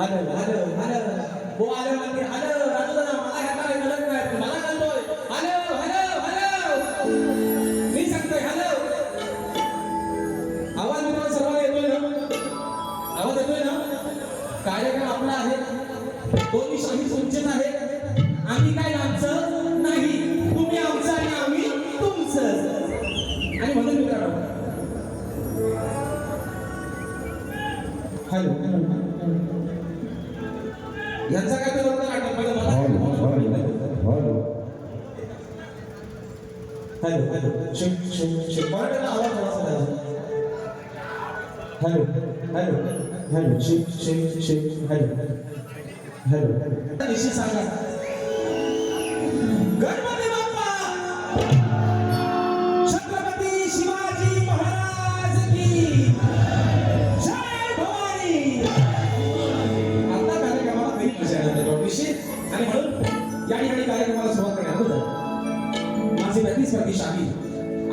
Hello hello hello हो आलो म्हणजे हॅलो राजू दादा मला ह्याचा काही कळत नाही मला म्हणतोय हॅलो हॅलो हॅलो मी सांगतोय हॅलो आवाज मी तुम्हाला सर्वांना येतोय ना आवाज येतोय ना कार्यक्रम आपला आहे दोन्ही शाही तुमचेच आहे आम्ही काय आमचं नाही तुम्ही आमचं आणि आम्ही तुमचं आणि म्हणून मित्रांनो हॅलो यांचा काय तर होता नाटक पहिलं मला हॅलो हॅलो शेक मराठीला आवाज थोडासा हॅलो हॅलो हॅलो शेक हॅलो हॅलो दिशी सांगा गणपती बाप्पा छत्रपती शिवाजी महाराज की जय भवानी आता कार्यक्रमाला काही मजा येणार विषय आणि म्हणून या ठिकाणी कार्यक्रमाला सुरुवात करण्याअगोदर माझे प्रतिस्पर्धी शाही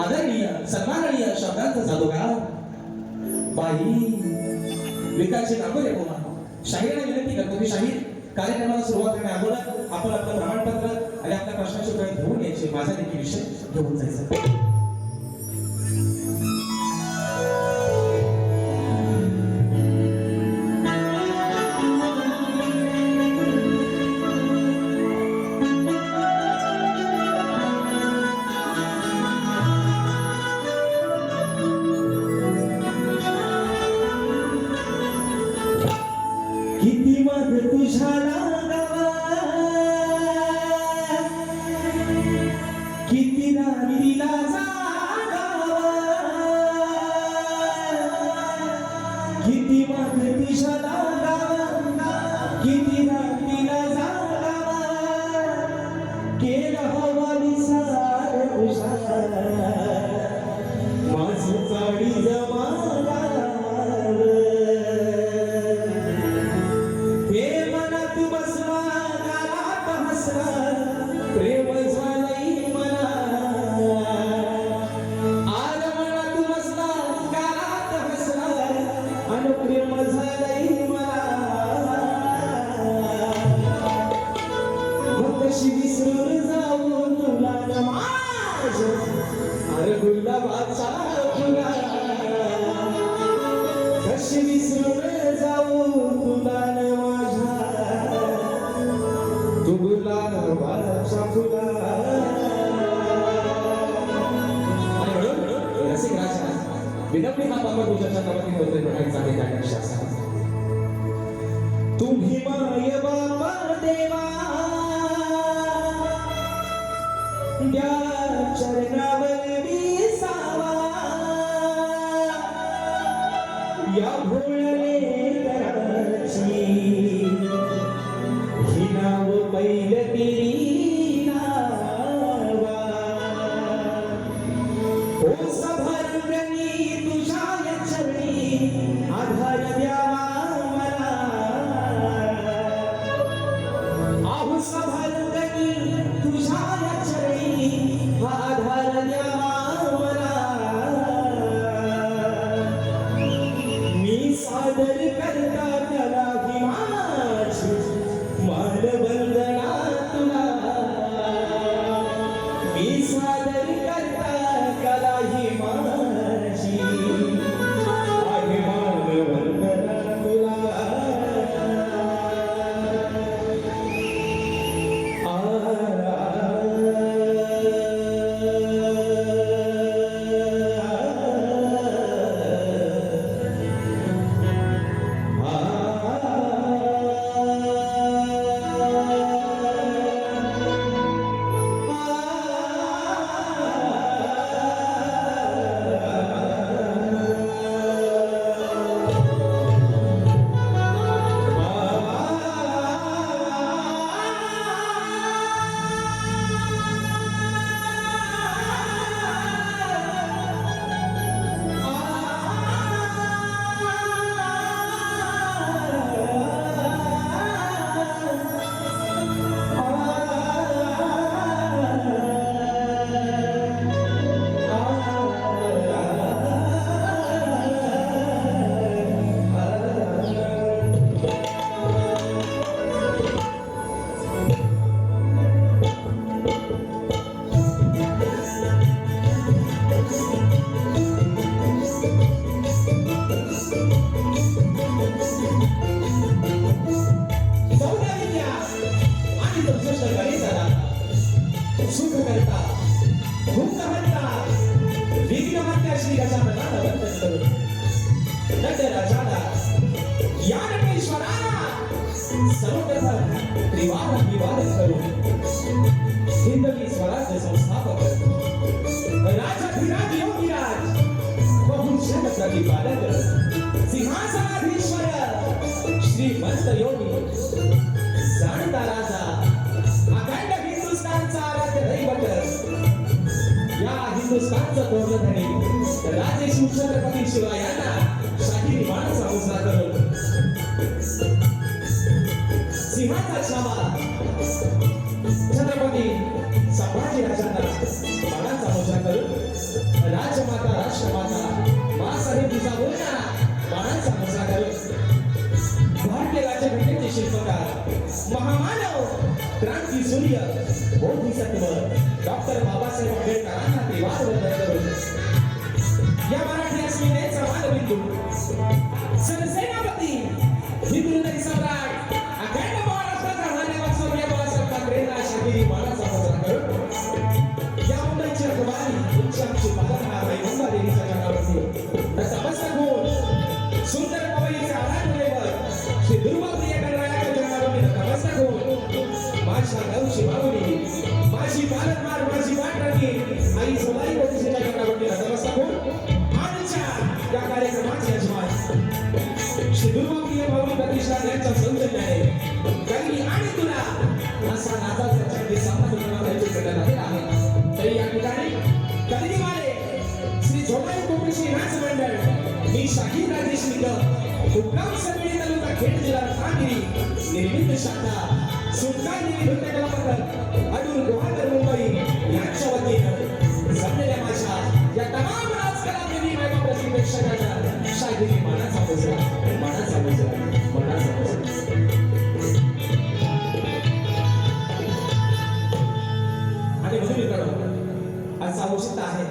आदरणीय सन्माननीय शब्दांचा जादूगार बाई विकासचे नागोरे बोला शाहीरांना विनंती करतो की शाहीर कार्यक्रमाला सुरुवात करण्याअगोदर आपण आपलं प्रमाणपत्र आणि आपल्या प्रश्नाचे उत्तर घेऊन यायचे माझा देखील विषय घेऊन जायचा किती मग तुझ्या किती रात्रीला जागावा किती मग तुझ्या किती रात्रीला जागावा केलं हवा निसार तुझा माझं चाडी जमाला प्रेम झालंय मला आज मनात बसला गालात हसला आणि प्रेम झालंय मला मग कशी विसरून जाऊ तुला माझ्या अरे गुलाबाचा फुला कशी विसरून जाऊ तुला गुलाबाचा फुला आणि म्हणून रसिक राजा विनम्री हा बाबा तुझ्या कवटी होतोय बघायचा आहे त्या कशाचा तुम्ही माय बाबा देवा त्या चरणावर विसावा या भोळले कराची नाव पहिलं तिरी नावा ओ सभारंगणी तुझ्या या चरणी आधार द्यावा मला आहो सभारंगणी तुझ्या या चरणी आधार द्यावा सर्वप्रथम त्रिवाद विवाद करून हिंदवी स्वराज्य संस्थापक राजाधिराज योगीराज बहुजन प्रतिपादक सिंहासनाधीश्वर श्रीमंत योगी जाणता राजा अखंड हिंदुस्थानचा आराध्य दैवत या हिंदुस्थानचं धोरणधनी राजे शिवछत्रपती शिवरायांना शाही मानाचा मुजरा करून सिंहाचा छावा छत्रपती संभाजी राजांना मानाचा मुजरा करून राजमाता राष्ट्रमाता मासाहेब जिजाऊंना मानाचा मुजरा करून भारतीय राज्यघटनेचे शिल्पकार महामानव क्रांती सूर्य बोधिसत्व डॉक्टर बाबासाहेब आंबेडकरांना त्रिवाद वंदन करून या मराठी अस्मितेचा मानबिंदू सरसेनापती हिंदुनगरी सम्राट अखंड महाराष्ट्राचा मान्यवर स्वर्गीय बाळासाहेब ठाकरेंना शाहिरी मानाचा मुजरा करून या मुंबईची अखबारी उच्चांची पालनहार मुंबा देवीच्या जगावरती त्याचा मस्तक होऊन सुंदर पवईचे आराधनेवर श्री दुर्वाप्रिय गणरायाच्या जनावरती नतमस्तक होऊन माझ्या गावची माऊली माझी पालनहार माझी वाटणी आई सोनाई बोधीच्या जनावरती नतमस्तक होऊन आजच्या या कार्यक्रमाचे यजमान श्री दुर्वाप्रिय माऊली प्रतिष्ठान यांच्या सौजन्याने गल्ली आणि तुला असा नादाचा छंदी सामना करण्याची घटना आहे तरी या ठिकाणी कलिवाले श्री झोमाई कोपेश्वरी नाच मंडळ मी शाही राजेश निकम हुक्काम समिती तालुका खेड जिल्हा रत्नागिरी निर्मित शाखा सुलतान देवी नृत्य कला मंडळ अडूर गुहागर मुंबई यांच्या वतीनं जमलेल्या माझ्या या तमाम राजकलाप्रेमी मायबा प्रसिद्ध प्रेक्षकांना शाहिरी मानाचा मुजरा मानाचा मुजरा मानाचा मुजरा आणि म्हणून मित्रांनो आजचा औचित्य आहे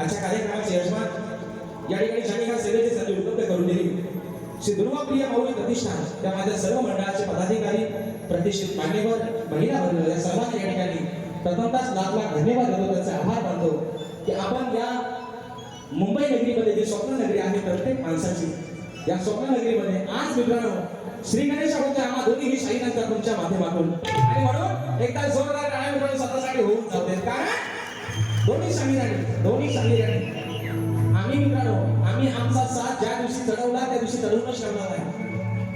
आजच्या कार्यक्रमाचे यजमान या ठिकाणी ज्यांनी ह्या सेवेची संधी उपलब्ध करून दिली श्री दुर्वाप्रिय माऊली प्रतिष्ठान त्या माझ्या सर्व मंडळाचे पदाधिकारी प्रतिष्ठित मान्यवर महिला वर्ग या सर्वांना या ठिकाणी प्रथमतः लाख लाख धन्यवाद देतो त्यांचे आभार मानतो की आपण या मुंबई नगरीमध्ये जी स्वप्न नगरी आहे प्रत्येक माणसाची या स्वप्न नगरीमध्ये आज मित्रांनो श्री गणेश होते आम्हा दोन्ही ही शाहीरांचा तुमच्या माध्यमातून आणि म्हणून एकदा जोरदार टाळ्या मित्रांनो स्वतःसाठी होऊन जाऊ देत कारण दोन्ही शाहीरांनी आम्ही मित्रांनो आम्ही आमचा साथ ज्या दिवशी चढवला त्या दिवशी चढवूनच ठेवणार आहे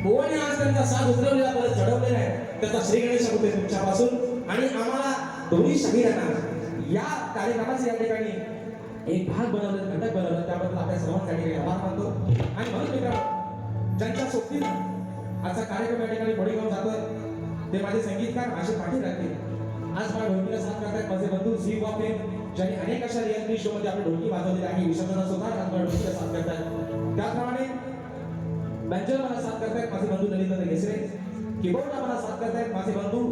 कोणी आज त्यांचा साथ उतरवलेला परत चढवलेला आहे त्याचा श्री गणेश होते तुमच्यापासून आणि आम्हाला दोन्ही शाहीरांना या कार्यक्रमाचे या ठिकाणी एक भाग बनवलं घटक बनवलं त्याबद्दल आपल्या सर्वांसाठी आभार मानतो आणि म्हणून मित्रांनो ज्यांच्या सोबतीनं आजचा कार्यक्रम या ठिकाणी पुढे घेऊन जातोय ते माझे संगीतकार आशिष पाटील राहतील आज मला ढोलकीला साथ करतायत माझे बंधू श्री वापे ज्यांनी अनेक अशा रिअलिटी शो मध्ये आपली ढोलकी वाजवलेली आहे विश्वनाथ सुद्धा मला ढोलकीला साथ करतायत त्याचप्रमाणे बँजोला मला साथ करतायत माझे बंधू ललित घेसरे कीबोर्डला मला साथ करतायत माझे बंधू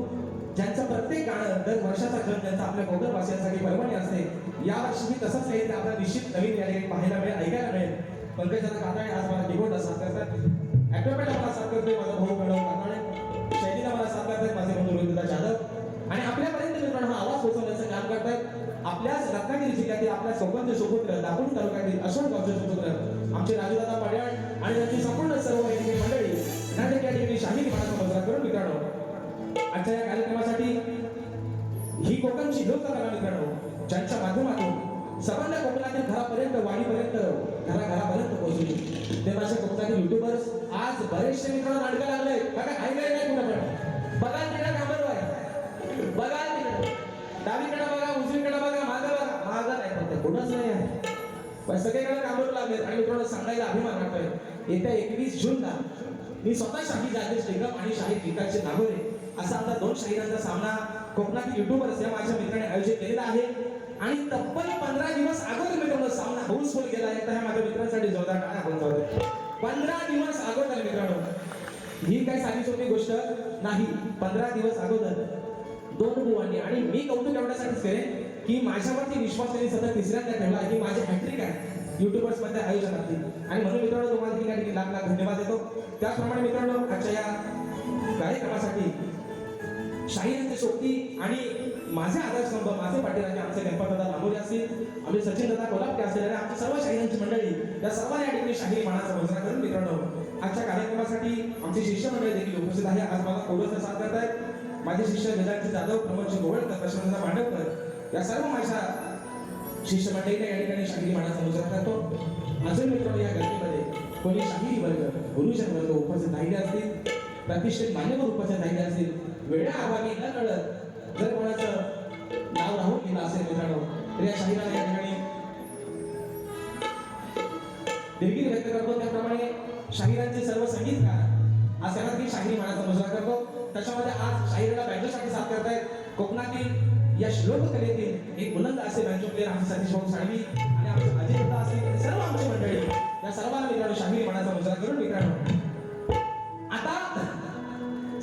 ज्यांचं प्रत्येक गाणं दर वर्षाचा क्रम ज्यांचा आपल्या कोकण वासियांसाठी पर्वणी असते यावर्षी तसंच काही ते आपल्याला निश्चित नवीन या ठिकाणी पाहायला मिळेल ऐकायला मिळेल पंकज काकाळे आज मला कीबोर्डला साथ करतात ऍक्टोपेटला मला साथ करतोय माझा भाऊ प्रणव काकाळे शैलीला मला साथ करतायत माझे बंधू रोहितदा जाधव आणि आपल्यापर्यंत मित्रांनो हा आवाज पोहोचवण्याचं काम करतायत आपल्याच रत्नागिरी जिल्ह्यातील आपल्या सोबतचे सुपुत्र दापोली तालुक्यातील अशोक गावचे सुपुत्र आमचे राजूदादा पाड्याळ आणि त्यांची संपूर्ण सर्व मंडळी या ठिकाणी शाही मानाचा मुजरा करून मित्रांनो आजच्या या कार्यक्रमासाठी ही कोकणची लोककला मित्रांनो ज्यांच्या माध्यमातून संबंध कोकणातील घरापर्यंत वाडीपर्यंत घराघरापर्यंत पोहोचली ते माझ्या कोकणातील युट्यूबर्स आज बरेचसे मित्रांनो नाटकं लागले बघा ऐकले नाही कुणाकडे बघा तिकडे कांबर आहे बघा तिकडे डावीकडे बघा उजवीकडे बघा मागं नाही फक्त कुणाच नाही आहे पण सगळीकडे कांबर लागले आणि मित्रांनो सांगायला अभिमान वाटतोय येत्या 21 जूनला मी स्वतः शाहीर राजेश निकम आणि शाहीर विकासचे नागोरे असा आता दोन शाहिरांचा सामना कोकणातील युट्यूबर्स या माझ्या मित्राने आयोजित केलेला आहे आणि तब्बल 15 दिवस अगोदर मित्रांनो सामना हाऊसफुल केला आहे तर ह्या माझ्या मित्रांसाठी जोरदार टाळ्या आपण जाऊ 15 दिवस अगोदर मित्रांनो ही काही साधी सोपी गोष्ट नाही 15 दिवस अगोदर दोन बुवांनी आणि मी कौतुक एवढ्यासाठीच करेन की माझ्यावरती विश्वास त्यांनी सतत तिसऱ्यांदा ठेवला की माझी हॅट्रिक आहे युट्यूबर्स मध्ये आयोजनातील आणि म्हणून मित्रांनो तुम्हाला ठिकाणी लाख लाख धन्यवाद देतो त्याचप्रमाणे मित्रांनो आजच्या या कार्यक्रमासाठी शाहीरांची सोबती आणि माझे आधारस्तंभ माझे पाठीराखे आमचे गणपतदादा लांबोरे असतील, आमचे सचिन दादा कोल्हापूर असतील आणि आमची सर्व शाहिरांची मंडळी या सर्वांनी या ठिकाणी शाहीर मानाचा मुजरा करून मित्रांनो आजच्या कार्यक्रमासाठी आमची शिष्य मंडळी देखील उपस्थित आहे. आज मला कोरोचा साथ करत आहेत माझे शिष्य वेदांत जाधव, प्रमोदजी गोवळकर, प्रशांत मांडवकर या सर्व माझ्या शिष्य मंडळीने या ठिकाणी शाहिरी मानाचा मुजरा करतो. अजून मित्रांनो या गर्दीमध्ये कोणी शाहिरी वर्ग, गुरुजन वर्ग उपस्थित राहिले असतील, प्रतिष्ठित मान्यवर उपस्थित राहिले असतील, वेळा आगामी न कळत जर कोणाचं नाव राहून गेलं असेल मित्रांनो तर या शाहिराला या ठिकाणी दिलगिरी व्यक्त करतो. त्याप्रमाणे शाहिरांचे सर्व संगीतकार आज त्यांना शाहिरी मानाचा मुजरा करतो. त्याच्यामध्ये आज शाहिराला बँजोसाठी साथ करतायत कोकणातील या श्लोक कलेतील एक बुलंद असे बँजो प्लेअर आमचे सतीश भाऊ साळवी आणि आमचे अजय दत्ता असतील सर्व आमची मंडळी या सर्वांना मित्रांनो शाहिरी मानाचा मुजरा करून मित्रांनो आता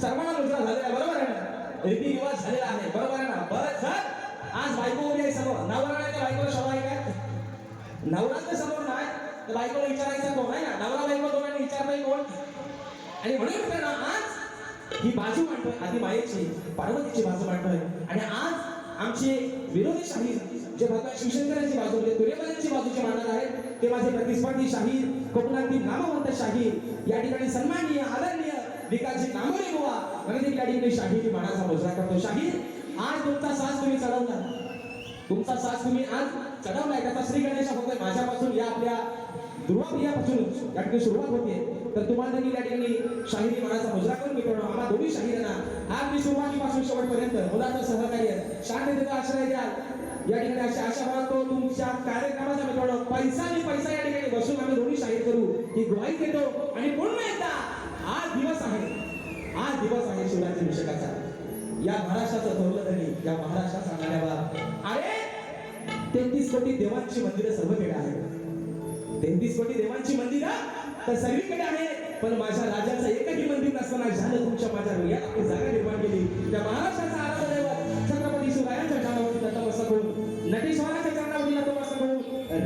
सर्वांना मुजरा झालेला बरोबर आहे ना, रीतिरिवाज झालेला आहे बरोबर आहे ना. बरं सर आज बायको उभी आहे समोर, नवरा नाही तर बायकोला शोभा आहे काय? नवराच तर समोर नाही तर बायकोला विचारायचं कोण आहे ना, नवरा बायको दोघांनी विचारलंय कोण? आणि म्हणून मित्रांनो आज ही बाजू मांडतोय आधी मायेची पार्वतीची बाजू मांडतोय आणि आज आमचे विरोधी शाहीर जे भगवान शिवशंकरांची बाजू म्हणजे तुरेबाजांची बाजूचे मांडणार आहेत ते माझे प्रतिस्पर्धी शाहीर कोकणातील नामवंत शाहीर या ठिकाणी सन्माननीय आदरणीय विकासजी नामोरे बुवा म्हणजे या ठिकाणी शाहीरी मानाचा मुजरा करतो. शाहीर आज तुमचा साज तुम्ही चढवला, तुमचा साज तुम्ही आज चढवलाय त्याचा श्री गणेश होतोय माझ्यापासून या आपल्या ध्रुवप्रियापासून या ठिकाणी सुरुवात होते तर तुम्हाला देखील या ठिकाणी शाहिरी मानाचा मुजरा करून मित्रांनो आम्हा दोन्ही शाहिरांना आज मी सुरुवातीपासून शेवटपर्यंत मुलाचं सहकार्य शांततेचा आश्रय द्याल या ठिकाणी अशी आशा बाळगतो. तुमच्या कार्यक्रमाचा मित्रांनो पैसा या ठिकाणी बसून आम्ही दोन्ही शाहीर करू ही ग्वाही देतो आणि पुन्हा एकदा आज दिवस आहे शिवराज्याभिषेकाचा. या महाराष्ट्राचं थोरलं या महाराष्ट्रात सांगण्यावर अरे 33 कोटी देवांची मंदिरं सर्वकडे आहेत, 33 कोटी देवांची मंदिरं तर सगळीकडे आहे पण माझ्या राजाचं एकही मंदिर नसताना झालं तुमच्या माझ्या हृदयात आपली जागा निर्माण केली. त्या महाराष्ट्राचा आराध्य दैवत छत्रपती शिवरायांच्या चरणावरती नतमस्तक होऊन नटेश्वराच्या चरणावरती नतमस्तक होऊन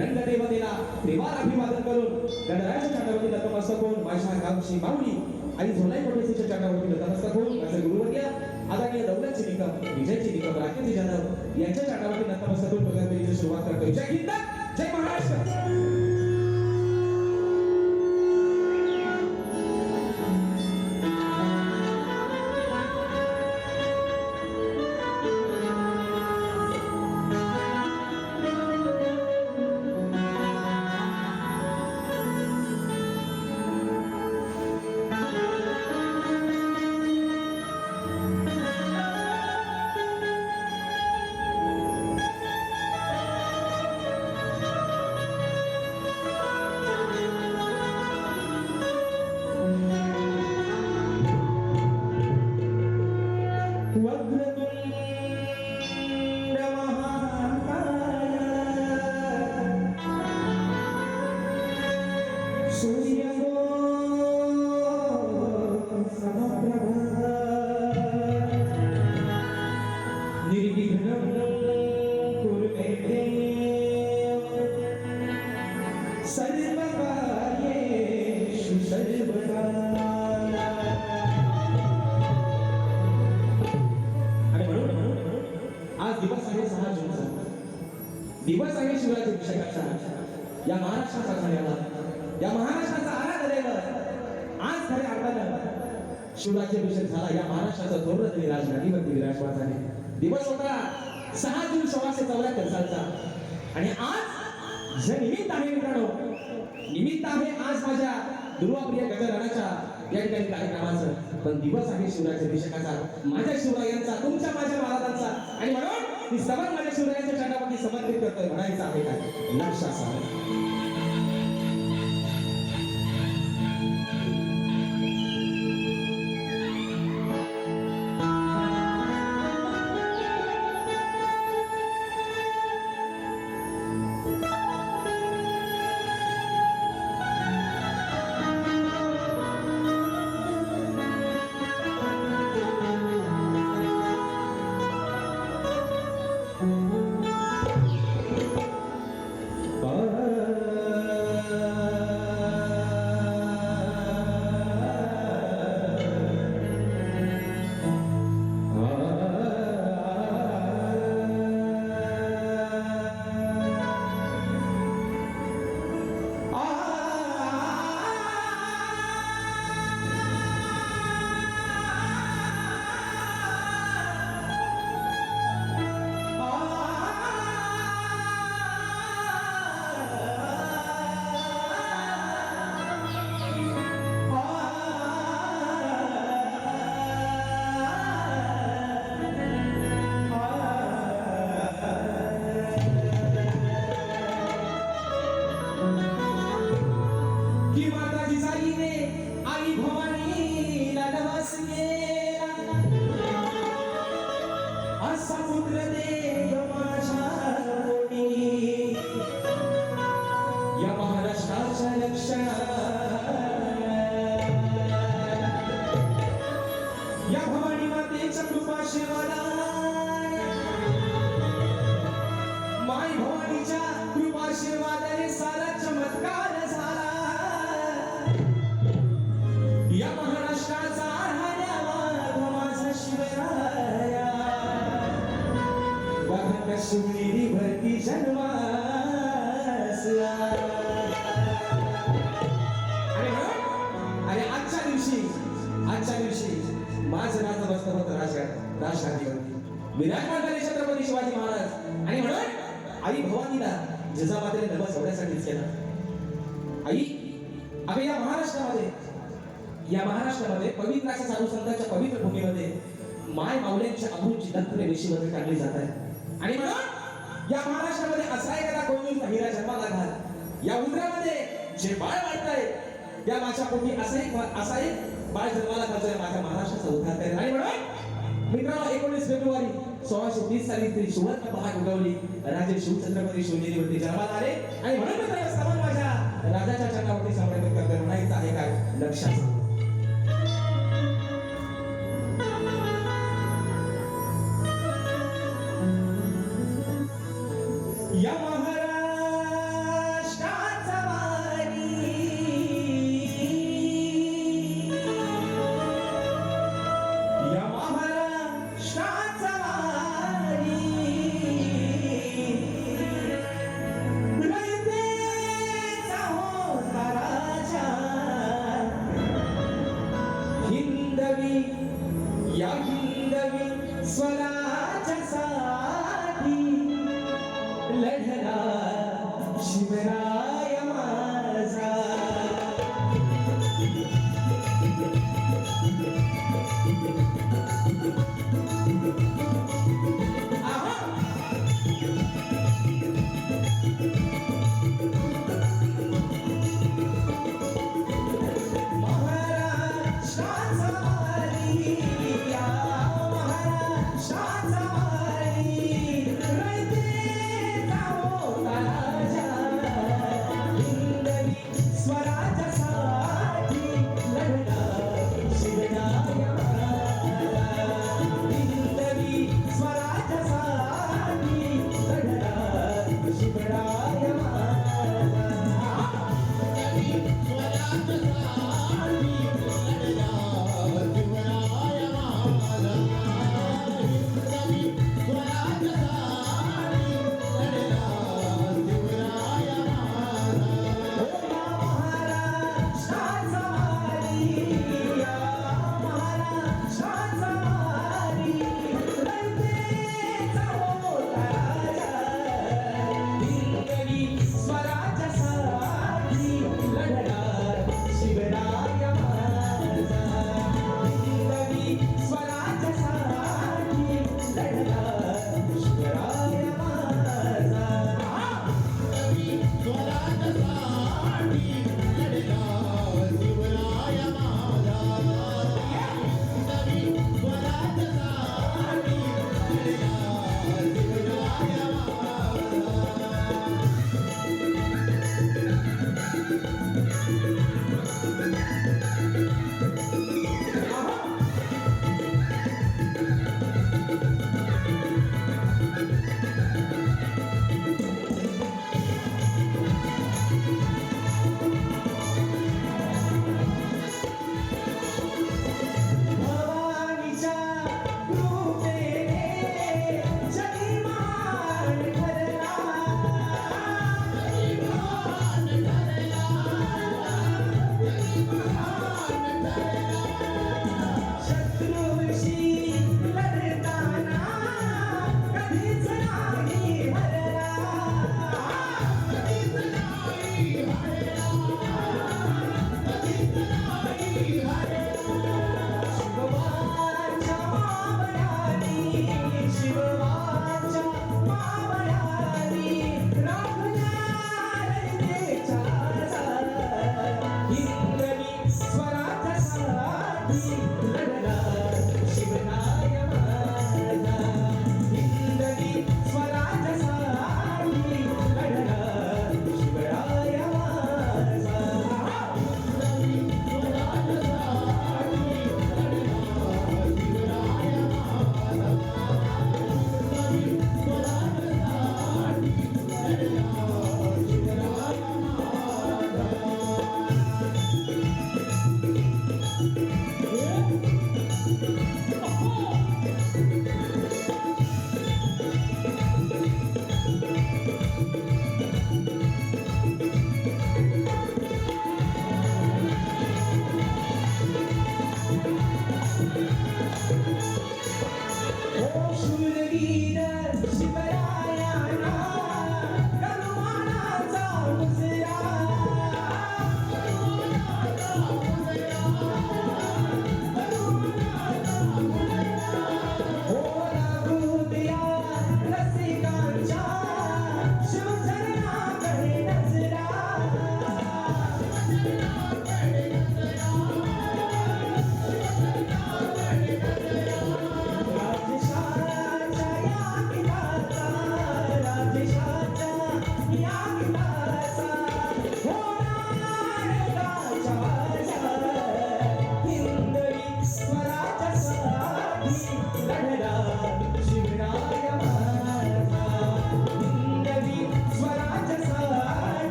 रंगदेवतेला त्रिवार अभिवादन करून गणरायाच्या चरणावरती नतमस्तक होऊन माझ्या गावची माऊली आणि झोलाई कोटेसीच्या चरणावरती नतमस्तक होऊन माझे गुरुवर्य आदरणीय दौलतची निकम, विजयची निकम, राकेशजी जाधव यांच्या चरणावरती नतमस्तक होऊन पगारपेढीची सुरुवात करतोय. जय हिंद, जय महाराष्ट्र. दिवस आहे शिवराज्याभिषेकाचा. या महाराष्ट्राचा झालेला या महाराष्ट्राचा आराध्य दैवत आज खऱ्या अर्थानं शिवराज्याभिषेक झाला. या महाराष्ट्राचा थोरलं राजधानीवरती विराजमान झाले. दिवस होता 6 जून 1674 सालचा आणि आज जे निमित्त आहे मित्रांनो, निमित्त आहे आज माझ्या दुर्वाप्रिय गजरानाच्या या ठिकाणी कार्यक्रमाचं, पण दिवस आहे शिवराज्याभिषेकाचा, माझ्या शिवरायांचा, तुमच्या माझ्या महाराजांचा आणि म्हणून मी समान माझ्या शिवरायांच्या चरणावरती समर्पित करतोय. म्हणायचं आहे काय लक्षात असा पुत्र दे माझ्या पोटी या महाराष्ट्राच्या रक्षणाला या भवानी मातेच्या कृपाशिवाला माय भवानीच्या कृपाशिवादाने सारा चमत्कार झाला या महाराष्ट्राचा राजा माझा शिवराया वाघ शिवली भरती जन्मास आणि आजच्या दिवशी माझं राजा बसलं होतं राजघाटीवरती विराजमान झाले छत्रपती शिवाजी महाराज आणि म्हणून आई भवानीला जिजामातेने नवस होण्यासाठीच केला आई अगं या महाराष्ट्रामध्ये पवित्र अशा साधू संतांच्या पवित्र भूमीमध्ये माय माऊल्यांच्या अमृतची दत्तने वेशीमध्ये टाकली जात आहे आणि म्हणून या महाराष्ट्रामध्ये असा एखादा कोणीचा हिरा जन्माला घाल या उंदरामध्ये जे बाळ वाढतंय त्या माझ्या पोटी असा एक बाळ जन्माला घालतोय माझ्या महाराष्ट्राचा उद्धार करेल आणि म्हणून मित्रांनो 19 फेब्रुवारी 1630 साली ती सुवर्ण पहाट उगवली राजे शिवछत्रपती शिवनेरीवरती जन्माला आले आणि म्हणून मित्रांनो समान माझ्या राजाच्या चरणावरती समर्पित करते म्हणायचं आहे काय लक्षात या महाराष्ट्राचा वारी या महाराष्ट्राचा वारी रयतेचा होता राजा हिंदवी या हिंदवी स्वराज्यासाठी लढला शिवराय माझा महाराष्ट्राचा वारी या महाराष्ट्राचा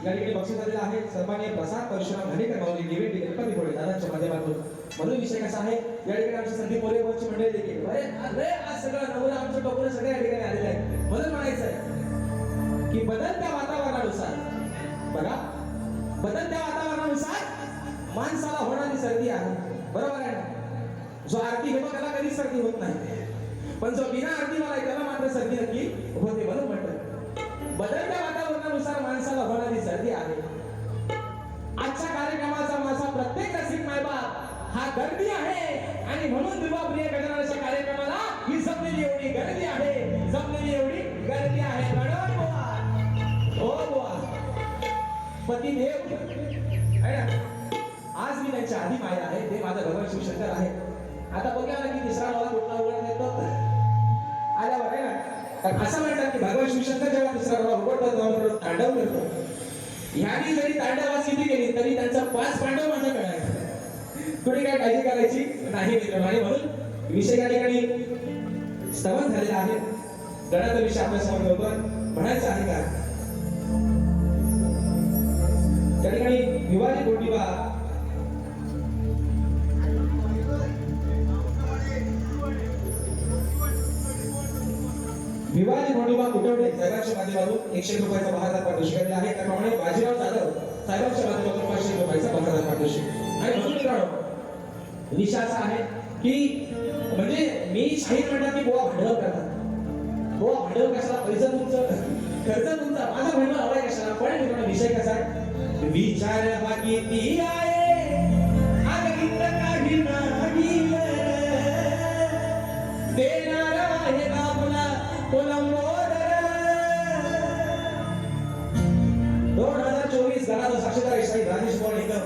या ठिकाणी बक्षीस आलेलं आहे सन्माननीय प्रसाद परशुराम घाणेकर माऊली निवेद गणपती पुढे दादांच्या माध्यमातून. म्हणून विषय कसा आहे या ठिकाणी आमची संदीप मोरे वंश मंडळी देखील अरे अरे आज सगळं नवरं आमचं टोकरं सगळ्या या ठिकाणी आलेलं आहे. म्हणून म्हणायचं आहे की बदलत्या वातावरणानुसार बघा बदलत्या वातावरणानुसार माणसाला होणारी सर्दी आहे. बरोबर आहे ना. जो आरती घेतो त्याला कधीच सर्दी होत नाही पण जो बिना आरती मला त्याला मात्र सर्दी नक्की होते. म्हणून म्हणतात बदलत्या वातावरणानुसार माणसाला होणारी सर्दी आहे. आजच्या कार्यक्रमाचा माझा प्रत्येक रसिक मायबाप हा गर्दी आहे आणि म्हणून विवाहप्रिय गजाननाच्या कार्यक्रमाला ही जमलेली एवढी गर्दी आहे. जमलेली एवढी गर्दी आहे. गणपती बुवा ओ बुवा पतिदेव आहे ना. आज मी त्यांच्या आधी माया आहे ते माझा भगवान शिवशंकर आहे. आता बघा ना की तिसरा मला कुठला उघडत येतो आल्यावर आहे ना. असं म्हणतात की भगवान शिवशंकर जेव्हा तिसरा डोळा उघडतात तेव्हा तांडव करतो. ह्यानी जरी तांडवास किती केली तरी त्यांचा 5 पांडव माझ्याकडे आहे. कुणी काय काळजी करायची नाही मित्रांनो. आणि म्हणून विषय या ठिकाणी स्तवन झालेला आहे. गणाचा विषय आपल्या समोर ठेवतो. म्हणायचं आहे का या ठिकाणी विवाही गोंडीबा विवाही गोंडीबा कुटवडे साहेबांच्या माध्यमातून 100 रुपयाचा 10,000 पारितोषिक दिले आहे. त्याप्रमाणे बाजीराव जाधव साहेबांच्या माध्यमातून 500 रुपयाचा 5,000 पारितोषिक. आणि म्हणून मित्रांनो विषय असा आहे की म्हणजे मी शाहीर म्हणतात की बुवा भांडवल करतात. बुवा भांडवल कशाला पैसा तुमचं खर्च तुमचा माझा भांडवल हवाय कशाला. पण मित्रांनो विषय कसा आहे विचार बाकी ती आहे आगीत काही नाही देणार आहे आपला कोलंबोर. 2024 गाण्याचा साक्षीदार आहे शाहीर राजेश पवार निकम.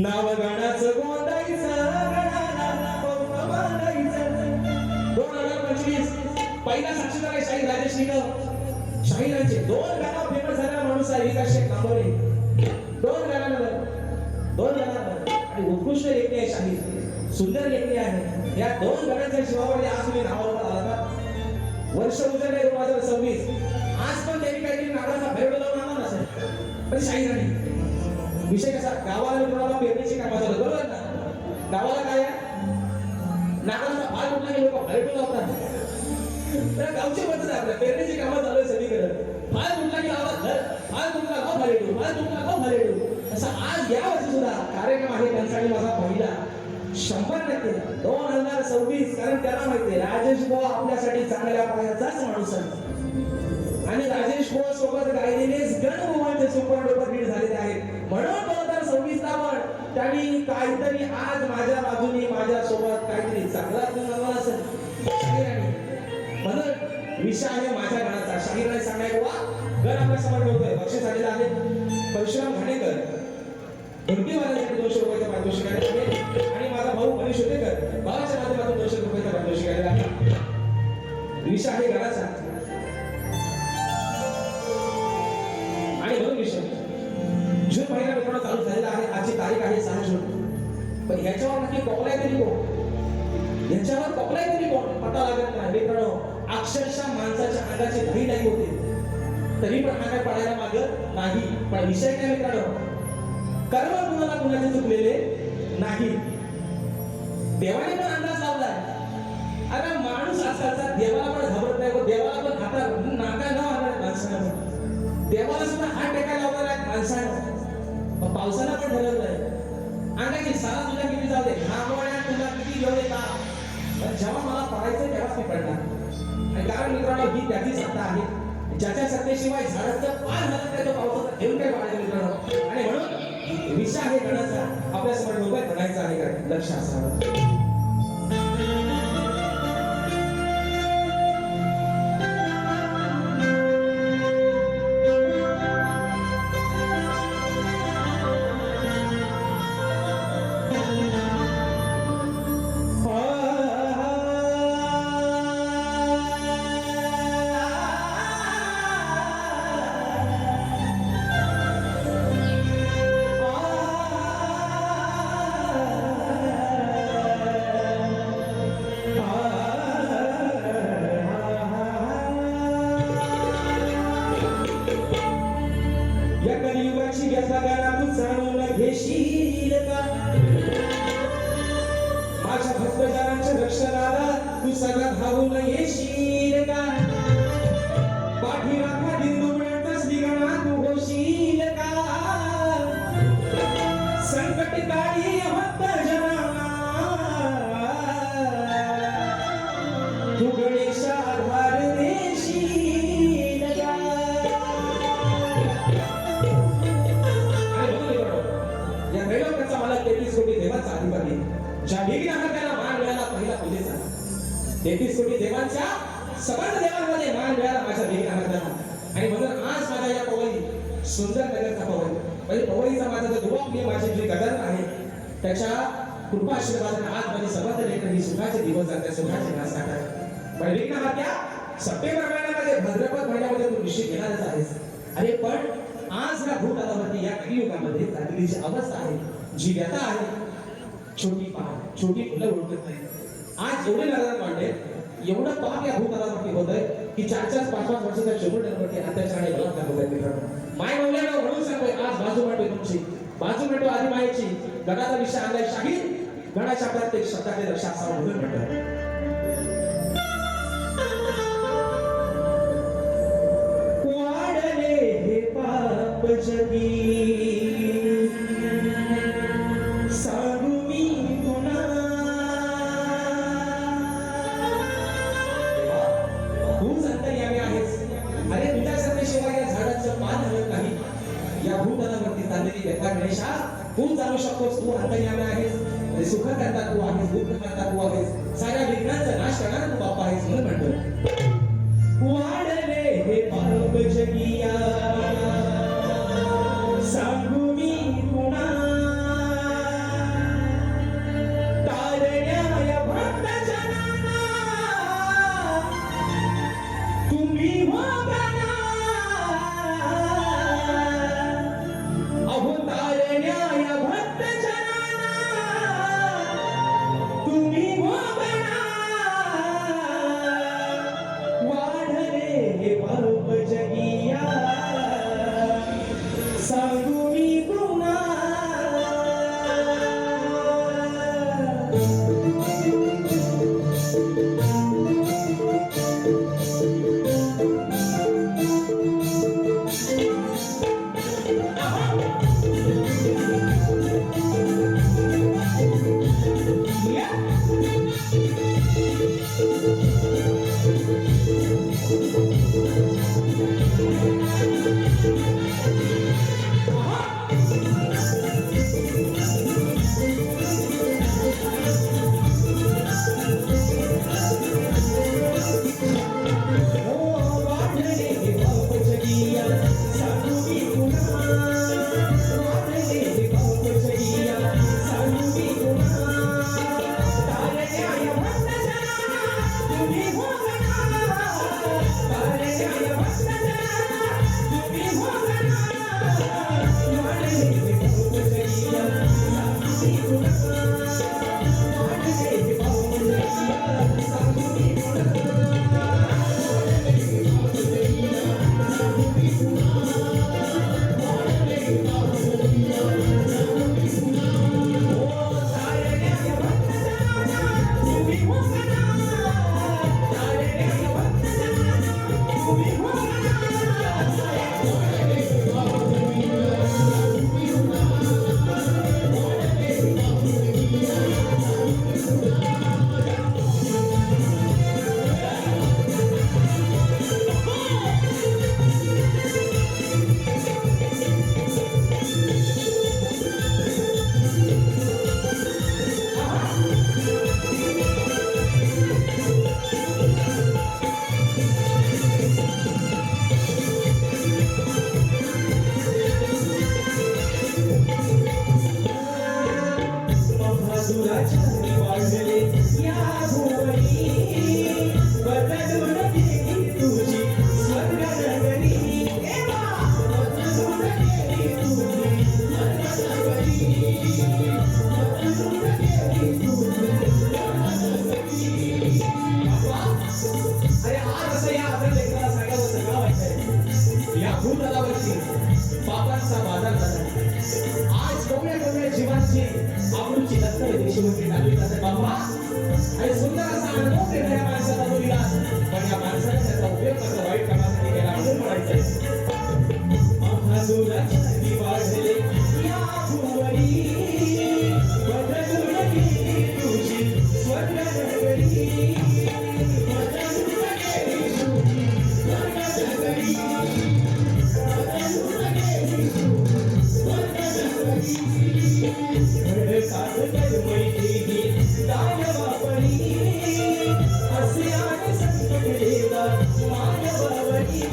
नाव गाण्याचं गोंडाईचं गणाला पौर्ण बांधायचं. 2025 पहिला साक्षीदार आहे शाहीर राजेश निकम. शाहिरांचे 2 गाणं फेमस झालेला माणूस आहे विकास शेख नांबरे. 2 गाण्यांवर आणि उत्कृष्ट लेखणी आहे शाहीर सुंदर लेखणी आहे. या 2 गाण्यांच्या शिवावर आज तुम्ही नावावर आला का. वर्ष उजळले 2026. आज पण त्यांनी काहीतरी नागाचा भैरव लावून आणला नसेल पण शाहिरांनी विषय कसा गावाला मित्राला पेरणीची कामं चालू बरोबर ना. गावाला काय नागाचा भाग उठला की लोक भैरव लावतात. तर गावची पद्धत आपल्या पेरणीची कामं चालू आहे सगळीकडे. फार तुटला की लावा घर फार तुटला गाव भालेडू फार तुटला गाव भालेडू. असं आज या वर्षी सुद्धा कार्यक्रम आहे त्यांचा आणि माझा पहिला 100% 2026. कारण त्याला माहिती आहे राजेश बुवा आपल्यासाठी चांगल्या पायाचाच माणूस आहे. आणि राजेश बुवा सोबत गायलेलेच गणभुवांचे सुपर डुपर हिट झालेले आहेत. म्हणून 2026 आपण त्यांनी काहीतरी आज माझ्या बाजूने माझ्या सोबत काहीतरी चांगला गुण असेल. म्हणून विषय आहे माझ्या गणाचा. शाहीराने सांगाय बुवा गण आपल्या समोर ठेवतोय. बक्षीस आलेलं आहे परशुराम घाणेकर ढोलकीवाल्यासाठी 200 रुपयाचा पारितोषिक आलेलं आहे. आणि माझा भाऊ मनीष होतेकर भावाच्या माध्यमातून 200 रुपयाचा पारितोषिक आलेला आहे. विषय आहे गणाचा. आणि म्हणून विषय जून महिना मित्रांनो चालू झालेला आहे. आजची तारीख आहे 6 जून. पण ह्याच्यावर नक्की कॉपलाय तरी कोण ह्याच्यावर कॉपलाय तरी कोण पता लागत नाही मित्रांनो. अक्षरशः माणसाच्या अंगाची घाई नाही होते तरी पण अंगात पडायला मागत नाही. पण विषय काय मित्रांनो कर्म कुणाला कुणाचे चुकलेले नाही. देवाने पण अंदाज लावलाय. अरे माणूस असाचा देवाला पण घाबरत नाही. देवाला पण हातात नाका न आणणार माणसानं. देवाला सुद्धा हात टेकायला लावणार आहे माणसानं. पावसाला पण ठरवलंय अंगाची सारा तुझ्या किती जाऊ दे घामवाड्या तुला किती घेऊ दे का. जेव्हा मला पडायचं तेव्हाच मी पडणार. आणि कारण मित्रांनो ही त्याची सत्ता आहे ज्याच्या सत्तेशिवाय झाडाचं पान झालं नाही तो पावसाचा घेऊन काय पाडायचं मित्रांनो. आणि म्हणून विषय आहे गणाचा आपल्या समोर डोक्यात म्हणायचं आहे का लक्ष असावं. या कलियुगाची व्यथा गाना तू जाणून घेशील का माझ्या भक्तजनांच्या रक्षणाला तू सगळा धावून येशील का पाठीराखा दिंडुबळ्यांचा श्रीगणा तू होशील का संकट काळी भक्तजनांना तू गणेश आधार देशील का या त्रैलोक्याचा मला 33 कोटी देवाचा अधिपती ज्या विघ्नहर्त्याला मान मिळाला पहिला पूजेचा 33 कोटी देवांच्या समर्थ देवांमध्ये मान मिळाला माझ्या विघ्नहर्त्याला आणि म्हणून आज माझ्या या पवई सुंदर नगरचा पवई म्हणजे पवईचा माझा जो दुवा मी माझी जी गदर आहे त्याच्या कृपा आशीर्वादाने आज माझी समर्थ लेकर ही सुखाचे दिवस जाते सुखाचे घास खातात पण विघ्नहर्त्या सप्टेंबर महिन्यामध्ये भाद्रपद महिन्यामध्ये तू निश्चित घेणारच आहेस अरे पण आज या भूतलावरती या कलियुगामध्ये झालेली जी अवस्था आहे जी व्यथा आहे छोटी मुलं ओळखत नाही आज एवढे नरक वाढले एवढं पाप या भूतलावरती होत आहे की 4-5 वर्षाच्या चिमुरड्यांवरती अत्याचार आणि बलात्कार होत आहे मित्रांनो माय मौल्याला म्हणून सांगतोय आज बाजू मांडते तुमची बाजू मांडतो आधी मायेची गडाचा विषय आणलाय शाहीर गडाच्या प्रत्येक शब्दाचे लक्ष असावं म्हणून म्हणतात जगी सांगू मी तुला तू अंतर्यामी आहेस अरे तुझ्यासारखे शिवाय या झाडाचं पान हलत नाही या भूतलावरती चाललेली व्यथा गणेशा तू जाणू शकतोस तू अंतर्यामी आहेस सुख करता तू आहेस दुःख करता तू आहेस साऱ्या विघ्नांचा नाश करणारा तू बाप्पा आहेस म्हणून म्हणतो वाढले हे पाप जगिया सांगू मी तुला तारण्या या भक्तजनांना तुम्ही हो गणा अहो तारण्या या भक्तजनांना तुम्ही हो गणा वाढले हे पाप जगिया सांगू मी पुन्हा जीवाची आवडीची दत्तर देशमुखी लागली जाते बाबा आणि सुंदर असा अनुभव देणाऱ्या या माणसाला तो दिला पण या माणसाने त्याचा उपयोग मात्र वाईट कामासाठी केला म्हणून म्हणायचंय महादुराच्या दिवाळले या फुलवडी बदलून गेली तुझी स्वर्गनगरी बदलून गेली तुझी स्वर्गनगरी बदलून गेली तुझी स्वर्गनगरी घडकात गडबडीची दानवापरी असे आणि संकट देवा मानवावरी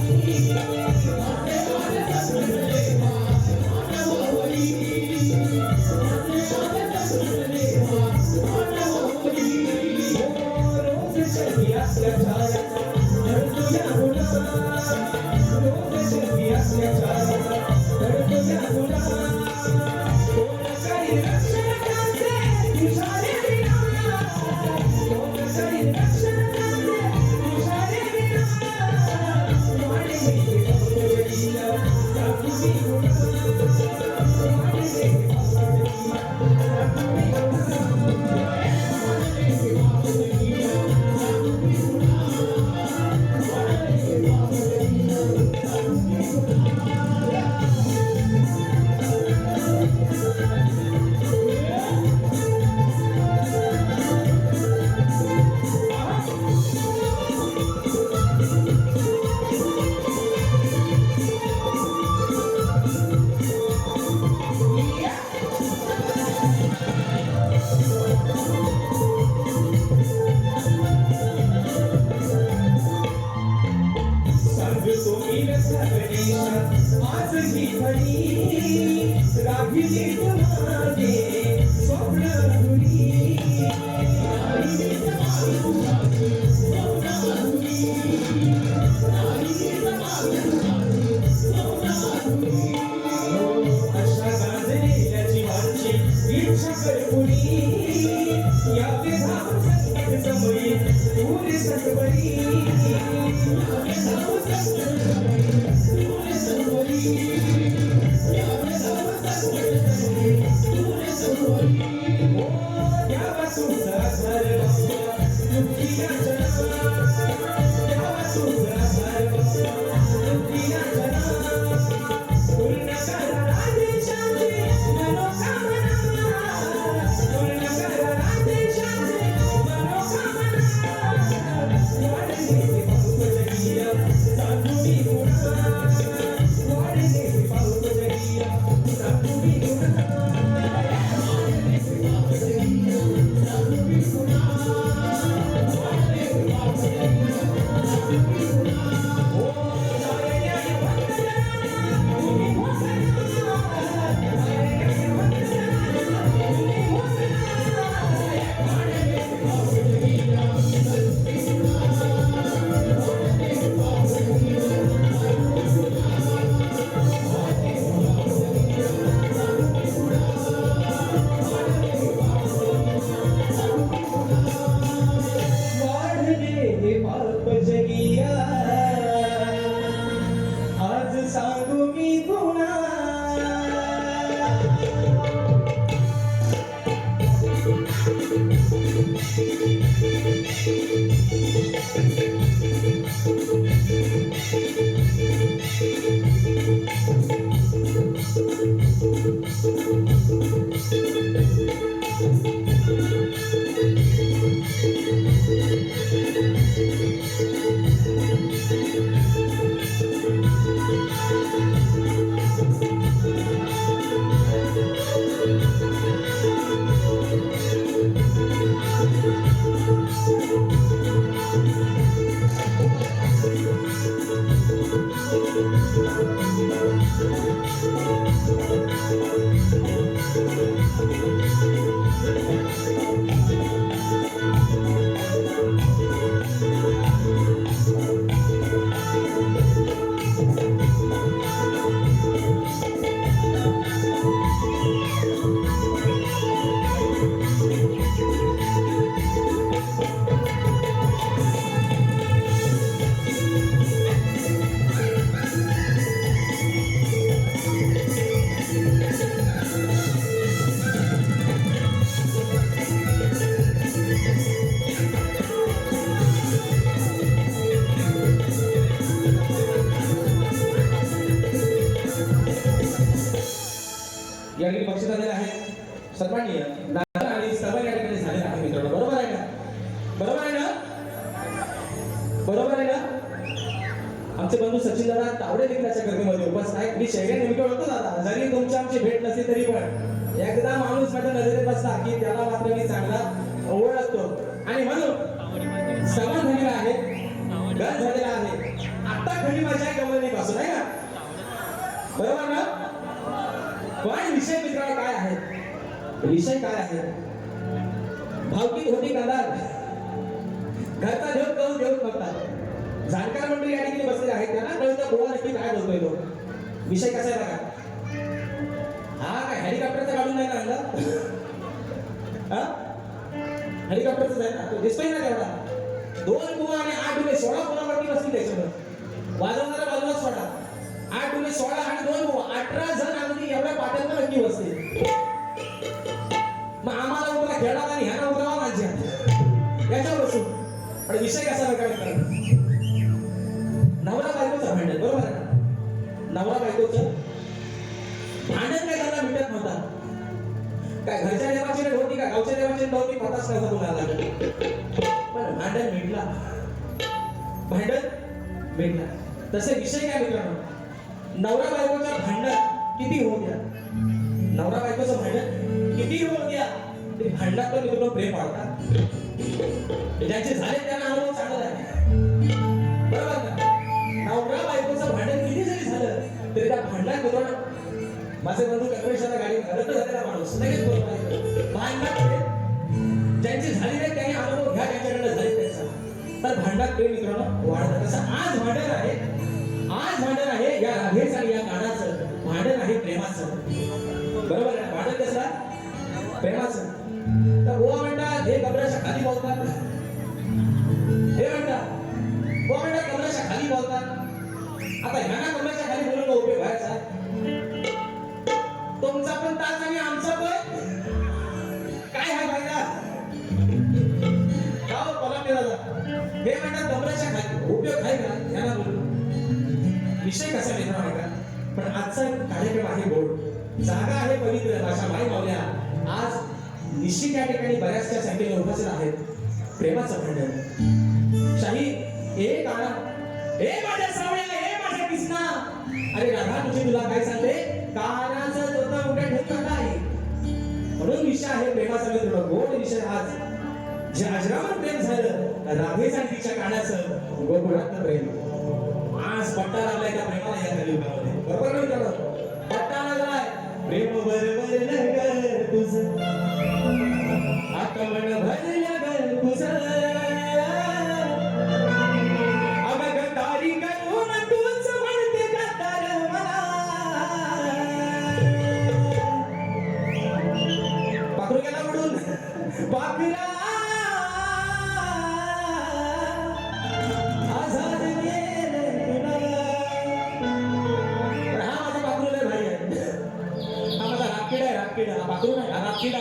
आज ही घडी राहिली तुझे स्वप्न धुरी अशा गाजलेल्या जीवाची इच्छा करपुरी या विधान संकट समयी पुरी सकबरी आज सांगू मी गुणा Thank you. या ठिकाणी बक्षीस आलेले आहेत सन्माननीय दादा आणि सभा या ठिकाणी झालेले आहे मित्रांनो. बरोबर आहे ना? बरोबर आहे ना? बरोबर आहे ना? आमचे बंधू सचिन दादा तावडे देखील त्याच्या गर्दीमध्ये उपस्थित आहेत. मी शहरी नेमके ओळखतो दादा, जरी तुमची आमची भेट नसली तरी पण एकदा माणूस माझ्या नजरेत बसला की त्याला मात्र मी चांगला ओळखतो. आणि म्हणून सभा झालेला आहे, घर झालेला आहे. आता खरी माझ्या गमनीपासून आहे ना? बरोबर ना? पण विषय मित्रांनो काय आहे? विषय काय आहे? भावकीत होती कंदार, घरचा देव करून देऊ नव्हता. जाणकार मंडळी या ठिकाणी बसलेले आहेत, त्यांना कळतं गोवा नक्की काय बोलतोय तो. विषय कसा आहे बघा. हा काय हेलिकॉप्टरचा काढून नाही ना आणला? हेलिकॉप्टरचा आहे ना, तो दिसतोय ना तेवढा. 2 बुवा आणि 8 डुले 16 बुवावरती बसली त्याच्यावर. वाजवणारा बाजूला सोडा. 8 डुले 16 आणि 2 बुवा 18 जण अगदी एवढ्या पाट्यांना नक्की बसते. मग आम्हाला उतरा खेळाला आणि ह्याला उतरावा माझ्या याच्यावर बसून. पण विषय कसा बघा, नवरा बायकोचं भांडण. बरोबर आहे ना? नवरा बायकोचं भांडण काय त्यांना मिटत नव्हता. काय घरच्या देवाची रेट होती का गावच्या देवाची रेट होती पताच नव्हता तुम्हाला. पण भांडण मिटला. भांडण मिटला. तसे विषय काय मित्रांनो, नवरा बायकोचं भांडण किती होऊ द्या, नवरा बायकोचं भांडण किती होऊ द्या, ते भांडणात तर मित्रांनो प्रेम वाढतात. ज्यांचे झाले त्यांना अनुभव चांगला आहे. बरोबर ना? नवरा बायकोचं भांडण किती जरी झालं तरी त्या भांडणात मित्रांनो, माझे बंधू कन्वेन्शनला गाडी घरात झालेला माणूस लगेच बोलतो भांडणात ज्यांची झाली नाही त्यांनी अनुभव घ्या, त्यांच्याकडे झाले त्यांचा. तर भांडणात प्रेम मित्रांनो वाढतं. तसं आज भांडण आहे, आज भांडण आहे या राधेचं आणि या गाण्याचं भांडण आहे प्रेमाचं. बरोबर आहे? भांडण कसं? प्रेमाचं. तर बुवा म्हणतात हे कमराच्या खाली बोलतात, हे म्हणतात बुवा म्हणतात कमराच्या खाली बोलतात. आता ह्यांना कमराच्या खाली बोलून उपयोग व्हायचा. तुमचा पण तास आणि आमचा पण काय हा फायदा? गाव पलाटे दादा हे म्हणतात कमराच्या खाली उपयोग आहे का ह्यांना बोलून. विषय कसा निर्माण आहे का? पण आजचा कार्यक्रम आहे गोड, जागा आहे पवित्र. माझ्या माई मावल्या आज निश्चित या ठिकाणी बऱ्याचशा संख्येने उपस्थित आहेत. प्रेमाचं भांडण. शाही ए काना ए माझ्या सावळ्या, ए माझ्या कृष्णा. अरे राधा तुझी तुला काय सांगते, कानाचा जोता उड्या ठेवता काय. म्हणून विषय आहे प्रेमाचा मित्र, गोड विषय. आज जे अजरामर प्रेम झालं राधेचा आणि तिच्या कानाचं गोकुळातलं प्रेम. आज पट्टा लागलाय त्या प्रेमाला या कलियुगामध्ये. बरोबर नाही का? पट्टा लागलाय प्रेम बरोबर नगर तुझं आता मन भरलं घर तुझं. अगं गद्दारी करून तूच म्हणते गद्दार मला. पाखरू गेला उडून पाखरा आझाद गेले तुला. हा माझा पाखरू लय भारी आहे. हा माझा रापकिडा आहे, रापकिडा. हा पाखरू नाही, हा रापकिडा.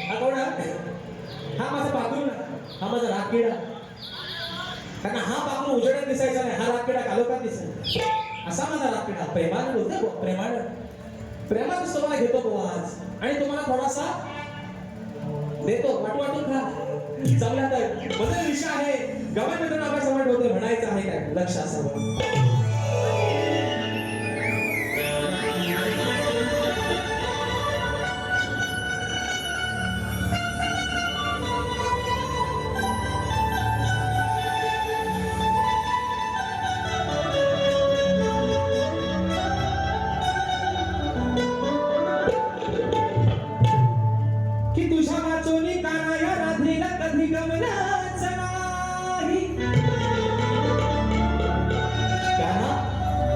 हा कोण आहे? हा माझा पाखरू नाही, हा माझा रापकिडा. कारण हा पाखरू उजेडात दिसायचा नाही, हा रापकिडा कालोखात दिसायचा. असा माझा रापकिडा. प्रेमाने बोलतो, प्रेमाने प्रेमातच तुम्हाला घेतो बुवा आज. आणि तुम्हाला थोडासा देतो वाटून खा. चांगला तर बदल विषय आहे. गमन मित्रांनो आपल्या समोर होते म्हणायचं आहे काय लक्ष असावं. की तुझ्या वाचोनी काना या राधेला कधी गमनाच नाही. काना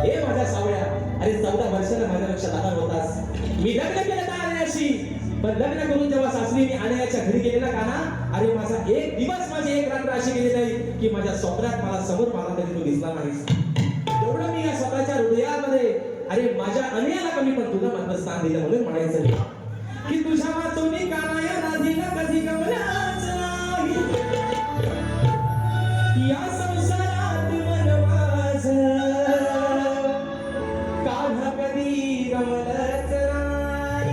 ए माझ्या सावळ्या, अरे 14 वर्षाला माझ्या लक्षात आला होतास. मी लग्न केलं तारण्याशी, पण लग्न करून जेव्हा सासरी मी आण्याच्या घरी गेले ना काना, अरे माझा एक दिवस माझी एक रात्र अशी गेली नाही की माझ्या स्वप्नात मला समोर मला तरी तू दिसला नाहीस. एवढं मी या स्वतःच्या हृदयामध्ये अरे माझ्या अन्याला कमी पण तुला मात्र स्थान दिलं म्हणून म्हणायचं की तुझ्या वाचोनी काना या राधेला कधी गमनाच नाही. या संसारात मन माझं कान्हा कधी गमलंच नाही.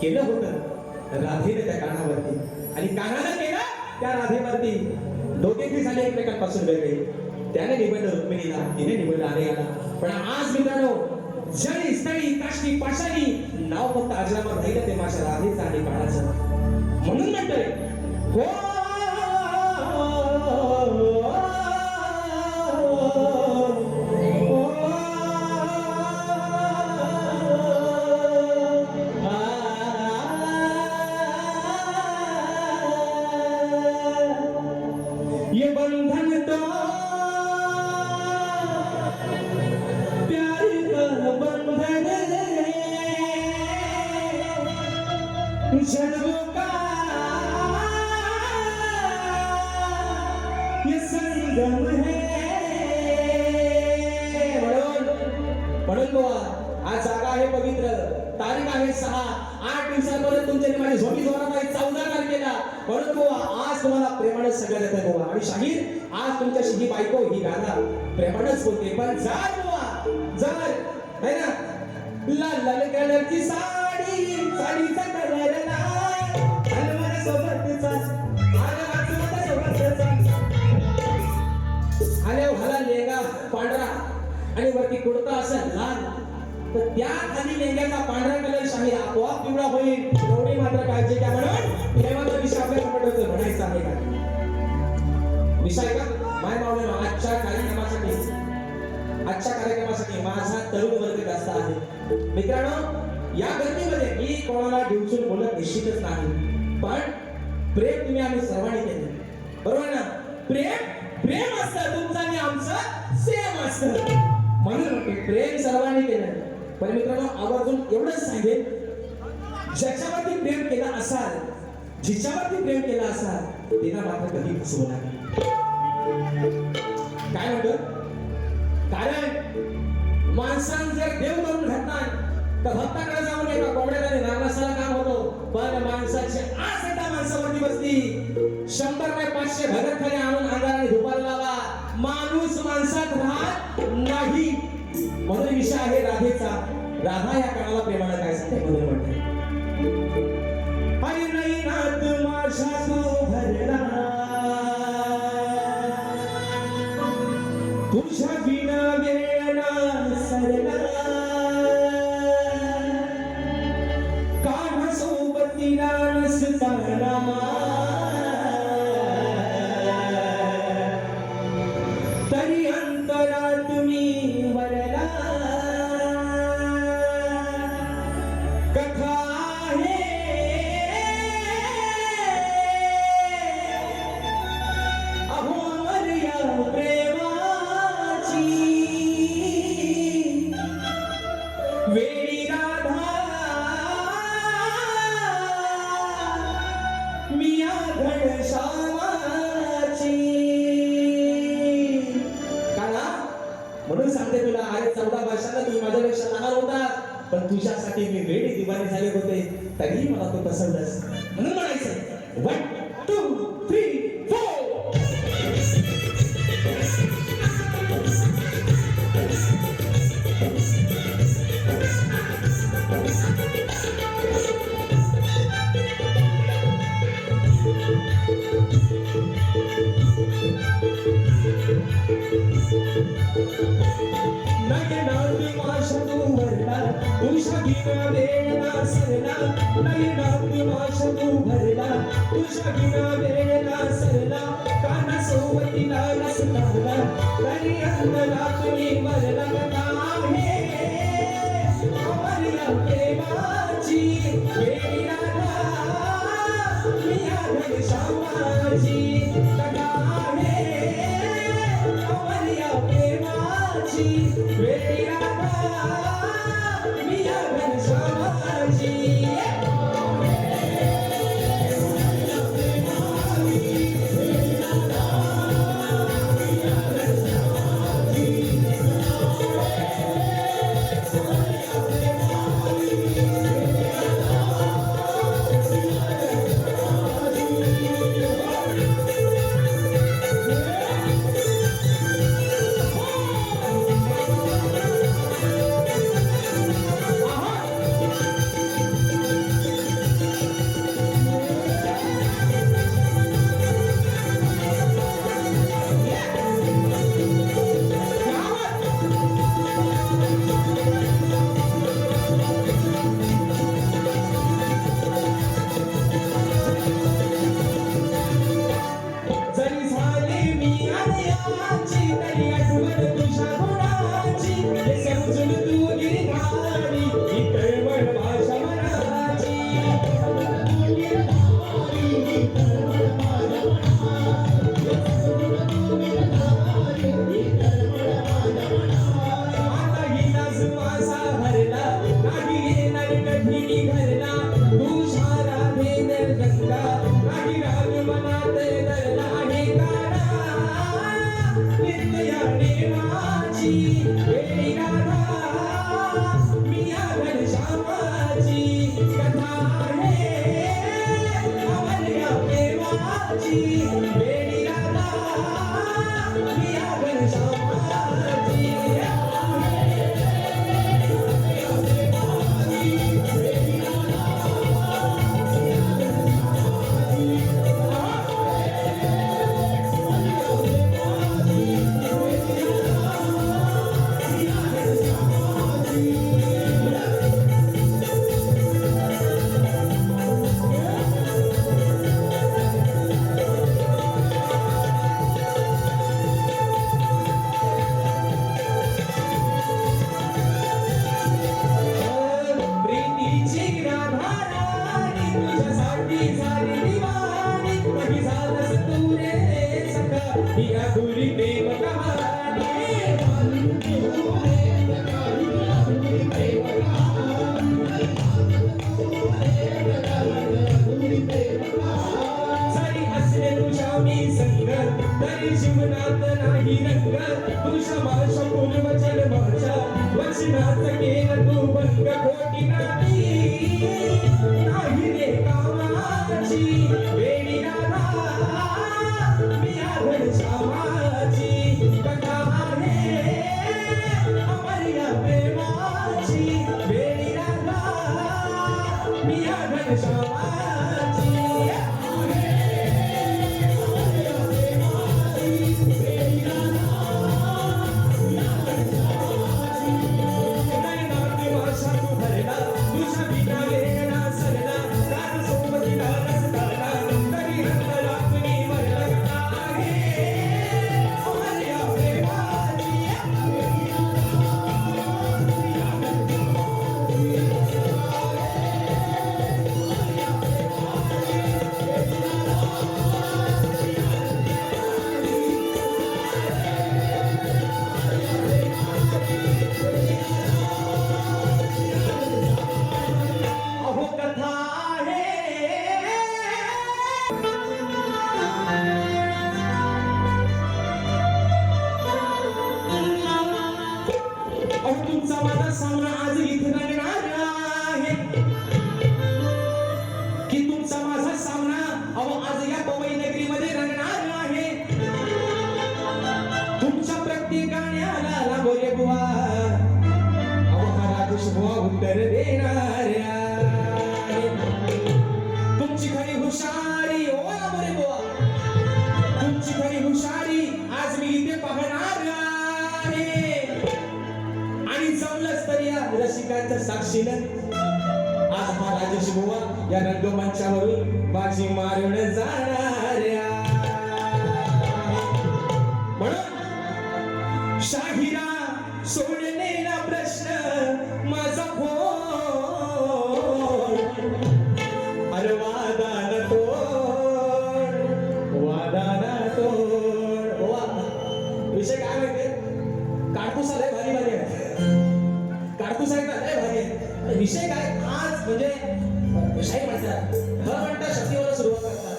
केलं होतं राधेने त्या कानावरती, आणि कानानं केलं त्या राधेवरती. दोघेही झाले एकमेकांपासून वेगळे. त्याने निवडलं रुक्मिणीला, तिने निवडलं आर्याला. पण आज मित्रांनो, जळी स्थळी काष्टी पाषाणी नाव फक्त अजरामर राहिलं ते माझ्या राधेचं आणि बाळाचं. म्हणून म्हणतोय हो ये बंधन तो प्यार का बंधन है, जन्मों का ये संगम है. म्हणून बुवा, आज जागा आहे पवित्र, तारीख आहे 6-8 दिवसांपर्यंत तुमच्या माझी झोपी जोरात आहे 14 तारखेला. म्हणून बुवा, आज तुम्हाला प्रेमानच सगळं देतं बुवा. आणि शाहीर, आज तुमच्याशी ही बायको ही गाणं प्रेमानच बोलते. पण जर बुवा जर है ना, लाल लाल कलरची साडी, साडीचा कलर लाल, आणि माझ्या सोबतचा आणि माझ्या सोबतचा आल्या घाला लेंगा पांढरा आणि वरती कुर्ता असं लाल, तर त्या खाली लेंग्याचा पांढरा कलर शाहीर आपोआप पिवळा होईल. एवढी मात्र काळजी घ्या. म्हणून प्रेमाचा विषय आपल्याला पडतो म्हणायचा आहे का विषय का माय मावळे. आजच्या कार्यक्रमासाठी माझा तरुण वर्ग जास्त आहे. मित्रांनो, या गर्दीमध्ये मी कोणाला डिवचून बोलत निश्चितच नाही, पण प्रेम तुम्ही आम्ही सर्वांनी केलं, बरोबर ना. प्रेम असतं तुमचं आणि आमचं सेम असतं. म्हणून प्रेम सर्वांनी केलं. पण मित्रांनो, आवर्जून एवढंच सांगेन, ज्याच्यावरती प्रेम केलं असाल, जिच्यावरती प्रेम केलं असाल, तिला मात्र कधी फसवू नका. काय म्हणतो, कारण माणसानं जर देव करून घडणार तर भक्ताकडे जाऊन एका कोंबड्याने नागनासाला काम होतो. पण माणसाची आस एका माणसावरती बसली, 100 नाही 500 भगत खाली आणून अंगाराने धुपाला लावा, माणूस माणसात राहत नाही. म्हणून विषय आहे राधेचा. राधा या कानाला प्रेमानं काय सांगते म्हणून म्हणते, अरे नाही नात माझा तू भरला, तुझ्या बिना वेळ ना सरला, कान्हा सोबतीला नसताना तरी अंतरात मी वरला. कथा आहे अहो या प्रेमाची, वेडी राधा मिया घनश्यामाची. काला म्हणून सांगते तुला, अरे 14 वर्षाला तुम्ही माझ्यापेक्षा लहान होता, पण तुझ्यासाठी मी वेडी दिवाणी झाले होते, तरीही मला तू पसंतच. म्हणून म्हणायचं 1 2 3 4. नयनात माझ्या तू भरला, तुझ्या बिना वेळ ना सरला, नयनात माझ्या तू भरला, तुझ्या बिना वेळ ना सरला, काना सोबतीला नसताना तरी अंतरात मी वरला. कथा आहे प्रेमाची, वेडी राधा मिया घनश्यामाची. कथा आहे प्रेमाची, वेडी राधा मिया घनश्यामाची. कधी घरला तुझ्या राधेन गंगा नाही राग मनात धरला हे काळा नित्याने माझी वेळी राधा मी या घनश्यामाची कथा आहे अमल्या प्रेमाची वेळी राधा मी या घनश्यामाची प्रीतीची राधा राणी तुझ्यासाठी झाली दिवाणी कधी झालंस तू रे सखा ही अधुरी प्रेम कहाणी जरी असले तुझ्या मी संग तरी जीवनात नाही रंग तुझ्या माझ्या पूर्वचन माझ्या वचनात केलं तू भंग खोटी नाही रे कामाची वेळी राधा मी या घनश्यामाची कथा आहे अमल्या प्रेमाची वेळी राधा मी या घनश्यामाची अहो कथा अहो तुमचा माझा सामना आज इथे रंगणार आहे की तुमचा माझा सामना अहो आज या पवई नगरीमध्ये रंगणार आहे तुमच्या प्रत्येक गाण्याला लागोरे बुवा अहो हा राजेश बुवा उत्तर देणार आहे तुमची खरी हुशारी ओ लागोरे बुवा तुमची खरी हुशारी आज मी इथे पाहणार आहे आणि जमलंच तर या रसिकांच्या साक्षीनं आज हा राजेश बुवा या रंगमंचावरून बाजी मारून जाणार म्हणून शाहिरा सोडलेला प्रश्न माझा फोन अरे वादान तोड विषय काय माहितीये काढतूस आलाय भारी भारी आहे काढतूस आहे का लय भारी आहे विषय काय आज म्हणजे शाही म्हणतात म्हणतात शक्तीवाला सुरुवात करतात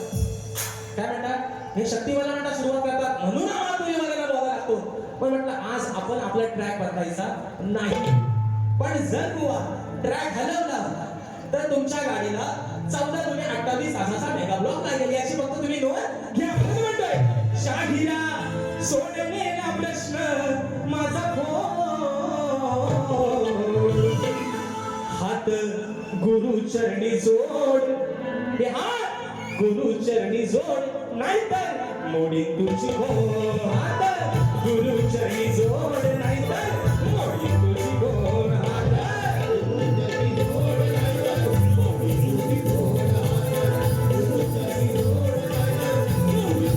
काय म्हणतात हे शक्तीवाला म्हणतात सुरुवात करतात म्हणून आम्हाला तुम्ही मला बोलायला लागतो पण म्हटलं आज आपण आपला ट्रॅक बदलायचा नाही पण जर बुवा ट्रॅक हलवला तर तुमच्या गाडीला 14/28 तासाचा मेगा ब्लॉक लागेल याची फक्त तुम्ही नोंद घ्या म्हणून म्हणतोय शाहिरा सोडलेला प्रश्न माझा फोन हात गुरु चरणी जोड हे हात गुरु चरणी जोड नाहीतर मोडी तुझी गोड हात गुरु चरणी जोड नाहीतर मोडी तुझी गोड हात गुरु चरणी जोड नाहीतर मोडी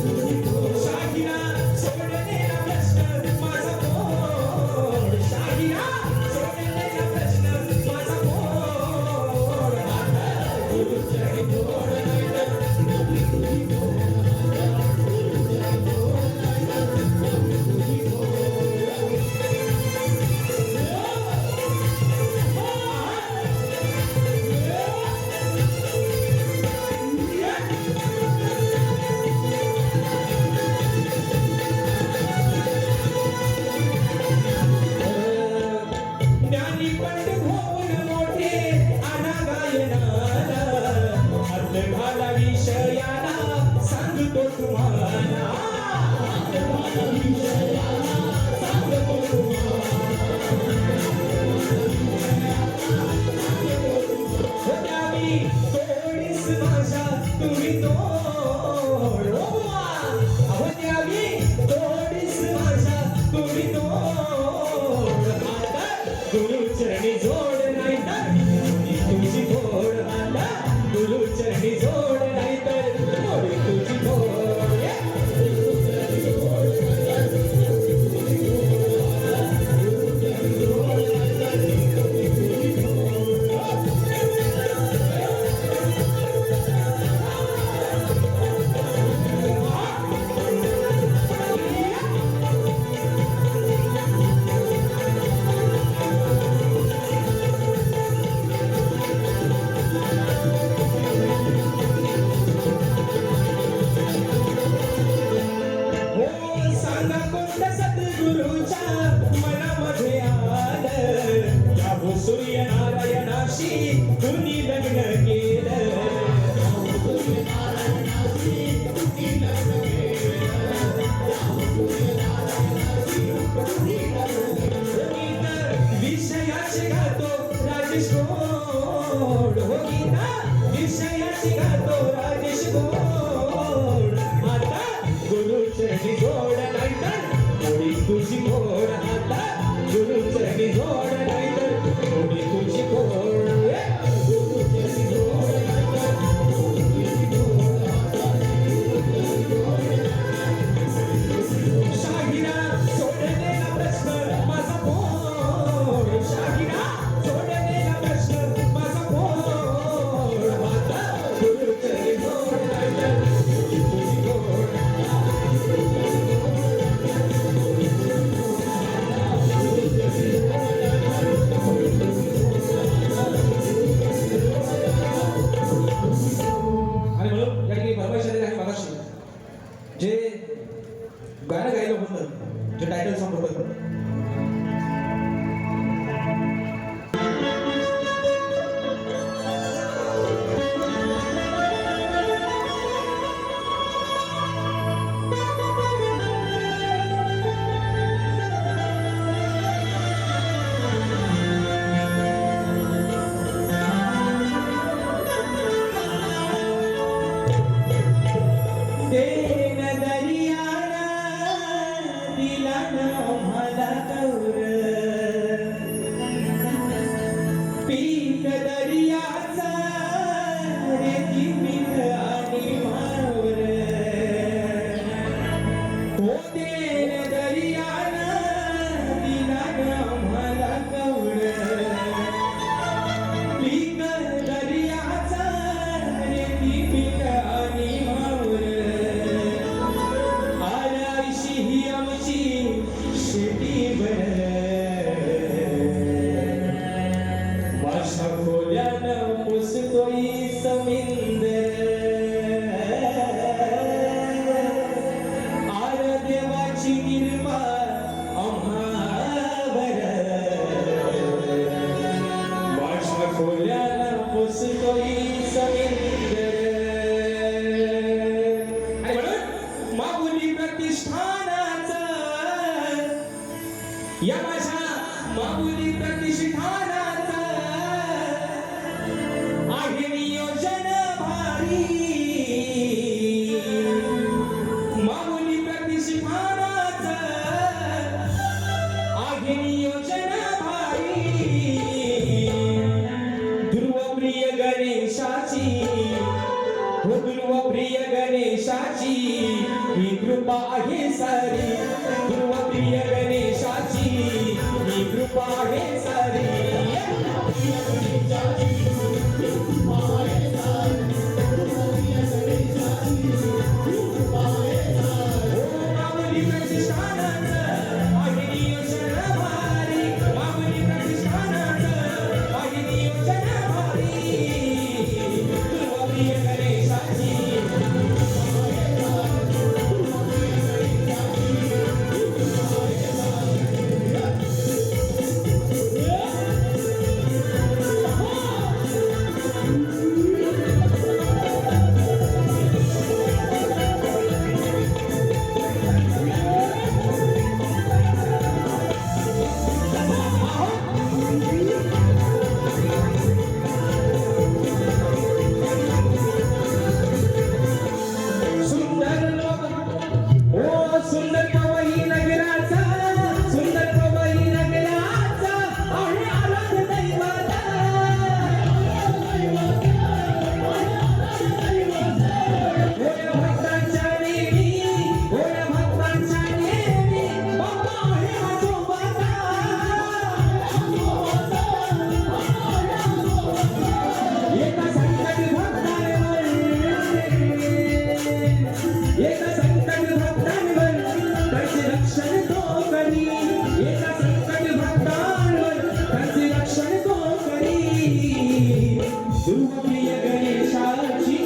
तुझी गोड शाहिरा सोडलेला प्रश्न माझा फोन शाहिरा सोडलेला प्रश्न माझा फोन हात गुरु चरणी जोड नाहीतर मोडी तुझी गोड कुणी लग्न केलं विषयाची गातो राजेश गोड हो गीता विषयाची गातो राजेश गोड आता गुरुचरणी गोड नाहीतर थोडी तुझी गोड आता गुरुचरणी गोड नाहीतर थोडी तुझी गोड गुरुचरणी गोड नाहीतर शाहिरा सोडलेला प्रश्न माझा पोर शाहिरा सोडलेला प्रश्न माझा पोर आता गुरुचरणी गोड नाहीतर तुझी गोड आणि म्हणून या ठिकाणी परमेश्वराने आहे मगाशी जे गाणं गायलं होतं जे टायटल सॉन्ग होतं तेन दरियाना दिला ना मला कौर पीक दरियाचा रेती पीक आणि मावर हो तेन दरियाना दिला ना मला कौर पीक दरियाचा रेती पीक आणि मावर आराईशी ही आमची शेती भर माझ्या खोल्यानं पुसतोय समिंदर आर देवाची कृपा आम्हावर माझ्या खोल्यानं पुसतोय समिंदर आणि म्हणून माऊली प्रतिष्ठानाचं या माझ्या माऊली प्रतिष्ठानाचं आहे नियोजन भारी माऊली प्रतिष्ठानाचं आहे नियोजन भारी ध्रुवप्रिय गणेशाची हो ध्रुवप्रिय गणेशाची ही कृपा आहे सारी ध्रुवप्रिय गणेशाची ही कृपा आहे सारी माऊली प्रतिष्ठानाचं आहे नियोजन भारी माऊली प्रतिष्ठानाचं आहे नियोजन भारी ध्रुवप्रिय गणेशाची ध्रुवप्रिय गणेशाची